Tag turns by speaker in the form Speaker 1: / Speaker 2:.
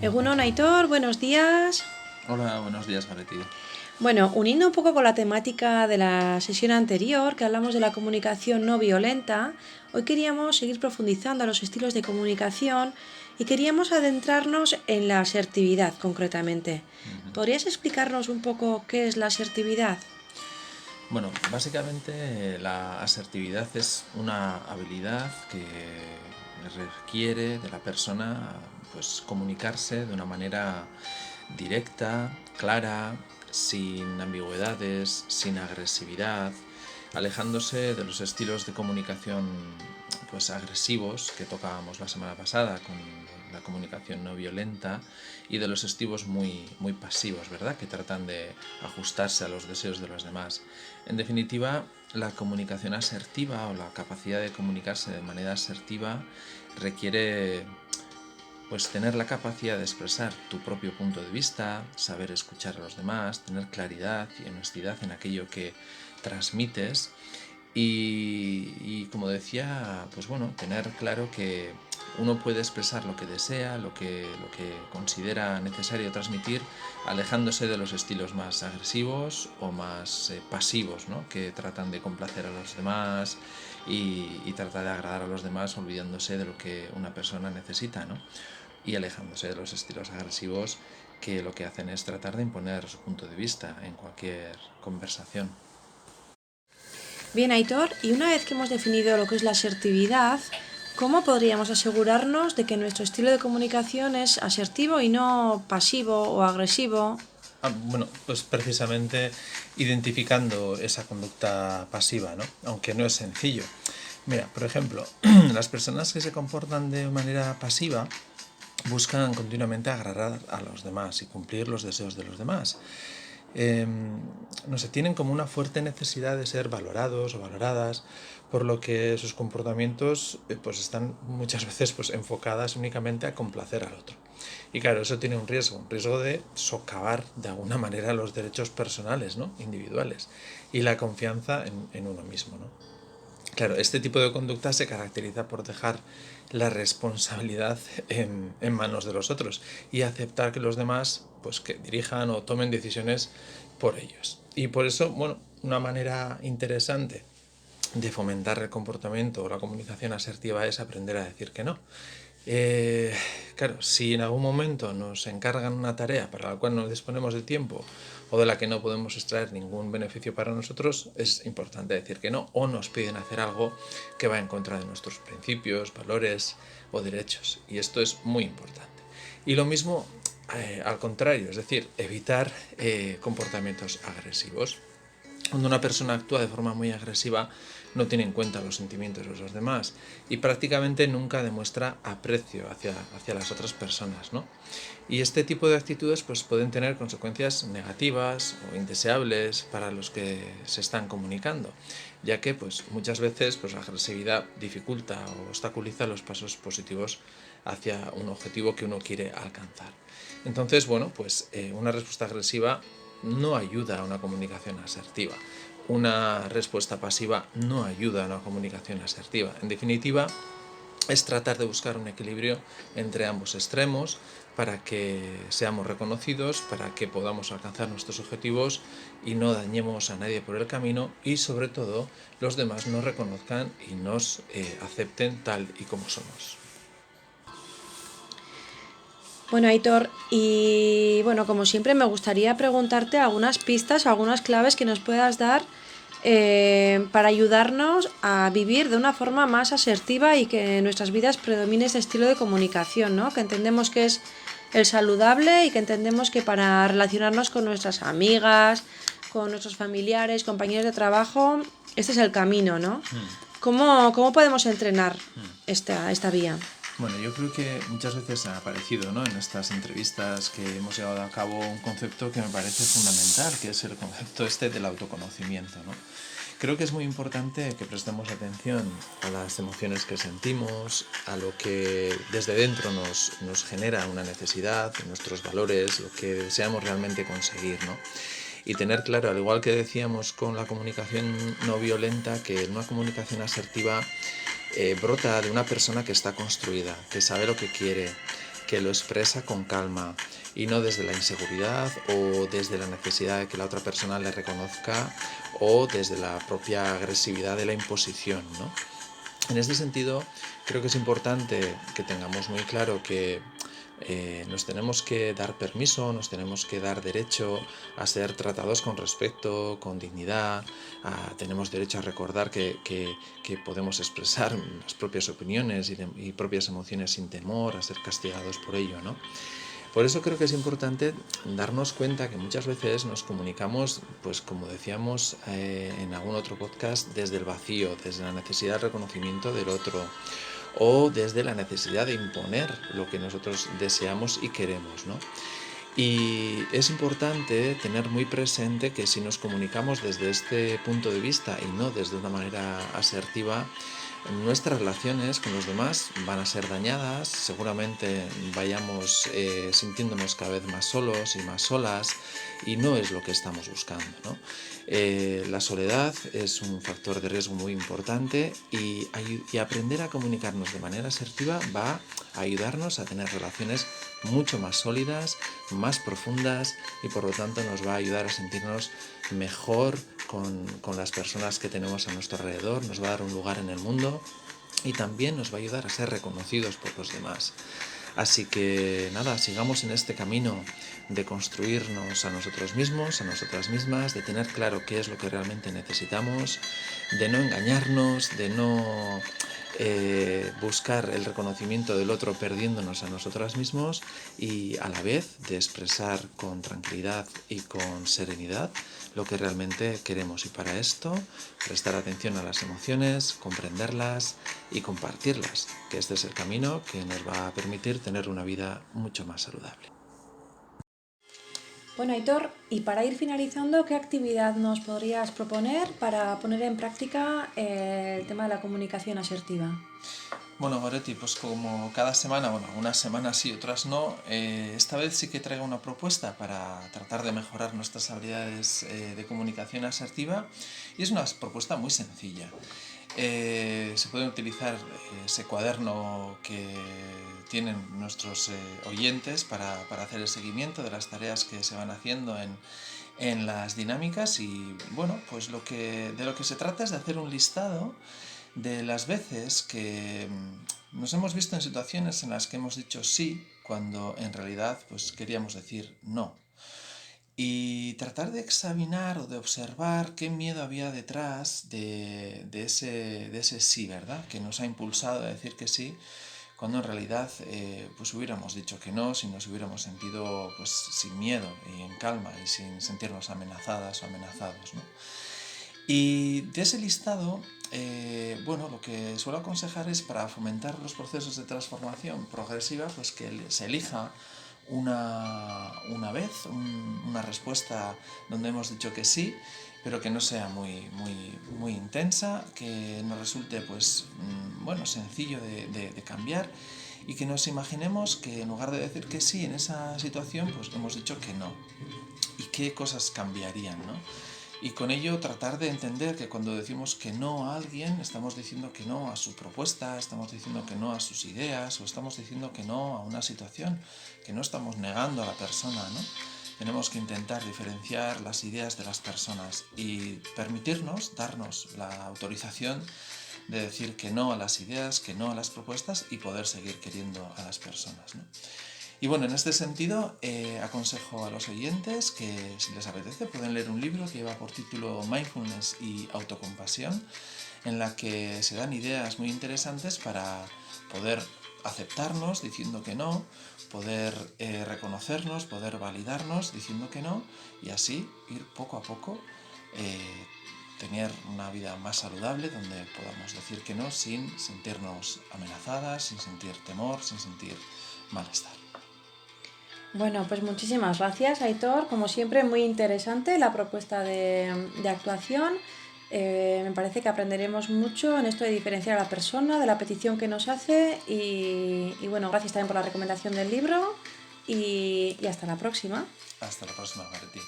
Speaker 1: Egunon, Aitor, buenos días.
Speaker 2: Hola, buenos días, Valeti.
Speaker 1: Bueno, uniendo un poco con la temática de la sesión anterior, que hablamos de la comunicación no violenta, hoy queríamos seguir profundizando a los estilos de comunicación y queríamos adentrarnos en la asertividad concretamente. ¿Podrías explicarnos un poco qué es la asertividad?
Speaker 2: Bueno, básicamente la asertividad es una habilidad que requiere de la persona pues comunicarse de una manera directa, clara, sin ambigüedades, sin agresividad, alejándose de los estilos de comunicación pues agresivos que tocábamos la semana pasada con la comunicación no violenta y de los estilos muy pasivos, ¿verdad? Que tratan de ajustarse a los deseos de los demás. En definitiva, la comunicación asertiva o la capacidad de comunicarse de manera asertiva requiere pues tener la capacidad de expresar tu propio punto de vista, saber escuchar a los demás, tener claridad y honestidad en aquello que transmites y como decía, pues bueno, tener claro que uno puede expresar lo que desea, lo que considera necesario transmitir, alejándose de los estilos más agresivos o más pasivos, ¿no? Que tratan de complacer a los demás y trata de agradar a los demás olvidándose de lo que una persona necesita, ¿no? Y alejándose de los estilos agresivos que lo que hacen es tratar de imponer su punto de vista en cualquier conversación.
Speaker 1: Bien, Aitor, y una vez que hemos definido lo que es la asertividad, ¿cómo podríamos asegurarnos de que nuestro estilo de comunicación es asertivo y no pasivo o agresivo?
Speaker 2: Bueno, pues precisamente identificando esa conducta pasiva, ¿no? Aunque no es sencillo. Mira, por ejemplo, las personas que se comportan de manera pasiva buscan continuamente agradar a los demás y cumplir los deseos de los demás. No sé, tienen como una fuerte necesidad de ser valorados o valoradas, por lo que sus comportamientos pues están muchas veces pues enfocadas únicamente a complacer al otro. Y claro, eso tiene un riesgo de socavar de alguna manera los derechos personales, ¿no? Individuales y la confianza en uno mismo, ¿no? Claro, este tipo de conducta se caracteriza por dejar la responsabilidad en manos de los otros y aceptar que los demás pues que dirijan o tomen decisiones por ellos. Y por eso, bueno, una manera interesante de fomentar el comportamiento o la comunicación asertiva es aprender a decir que no. Claro, si en algún momento nos encargan una tarea para la cual no disponemos de tiempo o de la que no podemos extraer ningún beneficio para nosotros, es importante decir que no, o nos piden hacer algo que va en contra de nuestros principios, valores o derechos. Y esto es muy importante. Y lo mismo al contrario, es decir, evitar comportamientos agresivos. Cuando una persona actúa de forma muy agresiva, no tiene en cuenta los sentimientos de los demás y prácticamente nunca demuestra aprecio hacia las otras personas, ¿no? Y este tipo de actitudes pues, pueden tener consecuencias negativas o indeseables para los que se están comunicando, ya que pues, muchas veces pues, la agresividad dificulta o obstaculiza los pasos positivos hacia un objetivo que uno quiere alcanzar. Entonces, bueno, pues una respuesta agresiva no ayuda a una comunicación asertiva. Una respuesta pasiva no ayuda a una comunicación asertiva. En definitiva, es tratar de buscar un equilibrio entre ambos extremos para que seamos reconocidos, para que podamos alcanzar nuestros objetivos y no dañemos a nadie por el camino y sobre todo los demás nos reconozcan y nos acepten tal y como somos.
Speaker 1: Bueno, Aitor, y bueno, como siempre me gustaría preguntarte algunas pistas o algunas claves que nos puedas dar para ayudarnos a vivir de una forma más asertiva y que en nuestras vidas predomine este estilo de comunicación, ¿no? Que entendemos que es el saludable y que entendemos que para relacionarnos con nuestras amigas, con nuestros familiares, compañeros de trabajo, este es el camino, ¿no? ¿Cómo podemos entrenar esta vía?
Speaker 2: Bueno, yo creo que muchas veces ha aparecido, ¿no?, en estas entrevistas que hemos llevado a cabo un concepto que me parece fundamental, que es el concepto este del autoconocimiento, ¿no? Creo que es muy importante que prestemos atención a las emociones que sentimos, a lo que desde dentro nos genera una necesidad, nuestros valores, lo que deseamos realmente conseguir, ¿no? Y tener claro, al igual que decíamos con la comunicación no violenta, que una comunicación asertiva brota de una persona que está construida, que sabe lo que quiere, que lo expresa con calma y no desde la inseguridad o desde la necesidad de que la otra persona le reconozca o desde la propia agresividad de la imposición, ¿no? En este sentido, creo que es importante que tengamos muy claro que nos tenemos que dar permiso, nos tenemos que dar derecho a ser tratados con respeto, con dignidad, tenemos derecho a recordar que podemos expresar las propias opiniones y propias emociones sin temor a ser castigados por ello, ¿no? Por eso creo que es importante darnos cuenta que muchas veces nos comunicamos, pues como decíamos en algún otro podcast, desde el vacío, desde la necesidad de reconocimiento del otro o desde la necesidad de imponer lo que nosotros deseamos y queremos, ¿no? Y es importante tener muy presente que si nos comunicamos desde este punto de vista y no desde una manera asertiva, nuestras relaciones con los demás van a ser dañadas, seguramente vayamos sintiéndonos cada vez más solos y más solas y no es lo que estamos buscando, ¿no? La soledad es un factor de riesgo muy importante y aprender a comunicarnos de manera asertiva va a ayudarnos a tener relaciones mucho más sólidas, más profundas y por lo tanto nos va a ayudar a sentirnos mejor con las personas que tenemos a nuestro alrededor, nos va a dar un lugar en el mundo y también nos va a ayudar a ser reconocidos por los demás. Así que nada, sigamos en este camino de construirnos a nosotros mismos, a nosotras mismas, de tener claro qué es lo que realmente necesitamos, de no engañarnos, de no buscar el reconocimiento del otro perdiéndonos a nosotras mismos y a la vez de expresar con tranquilidad y con serenidad lo que realmente queremos. Y para esto, prestar atención a las emociones, comprenderlas y compartirlas, que este es el camino que nos va a permitir tener una vida mucho más saludable.
Speaker 1: Bueno, Aitor, y para ir finalizando, ¿qué actividad nos podrías proponer para poner en práctica el tema de la comunicación asertiva?
Speaker 2: Bueno, Goretti, pues como cada semana, bueno, unas semanas sí, otras no, esta vez sí que traigo una propuesta para tratar de mejorar nuestras habilidades de comunicación asertiva y es una propuesta muy sencilla. Se puede utilizar ese cuaderno que tienen nuestros oyentes para hacer el seguimiento de las tareas que se van haciendo en las dinámicas y bueno, pues de lo que se trata es de hacer un listado de las veces que nos hemos visto en situaciones en las que hemos dicho sí cuando en realidad pues queríamos decir no. Y tratar de examinar o de observar qué miedo había detrás de ese sí, ¿verdad? Que nos ha impulsado a decir que sí, cuando en realidad pues hubiéramos dicho que no, si nos hubiéramos sentido pues sin miedo y en calma y sin sentirnos amenazadas o amenazados, ¿no? Y de ese listado, bueno, lo que suelo aconsejar es para fomentar los procesos de transformación progresiva, pues que se elija una vez, una respuesta donde hemos dicho que sí, pero que no sea muy intensa, que nos resulte pues, bueno, sencillo de cambiar y que nos imaginemos que en lugar de decir que sí en esa situación, pues hemos dicho que no. ¿Y qué cosas cambiarían, no? Y con ello tratar de entender que cuando decimos que no a alguien, estamos diciendo que no a su propuesta, estamos diciendo que no a sus ideas o estamos diciendo que no a una situación, que no estamos negando a la persona, ¿no? Tenemos que intentar diferenciar las ideas de las personas y permitirnos, darnos la autorización de decir que no a las ideas, que no a las propuestas y poder seguir queriendo a las personas, ¿no? Y bueno, en este sentido, aconsejo a los oyentes que si les apetece pueden leer un libro que lleva por título Mindfulness y Autocompasión, en la que se dan ideas muy interesantes para poder aceptarnos diciendo que no, poder reconocernos, poder validarnos diciendo que no y así ir poco a poco tener una vida más saludable donde podamos decir que no sin sentirnos amenazadas, sin sentir temor, sin sentir malestar.
Speaker 1: Bueno, pues muchísimas gracias, Aitor. Como siempre, muy interesante la propuesta de actuación. Me parece que aprenderemos mucho en esto de diferenciar a la persona de la petición que nos hace y bueno, gracias también por la recomendación del libro y hasta la próxima.
Speaker 2: Hasta la próxima, Martí.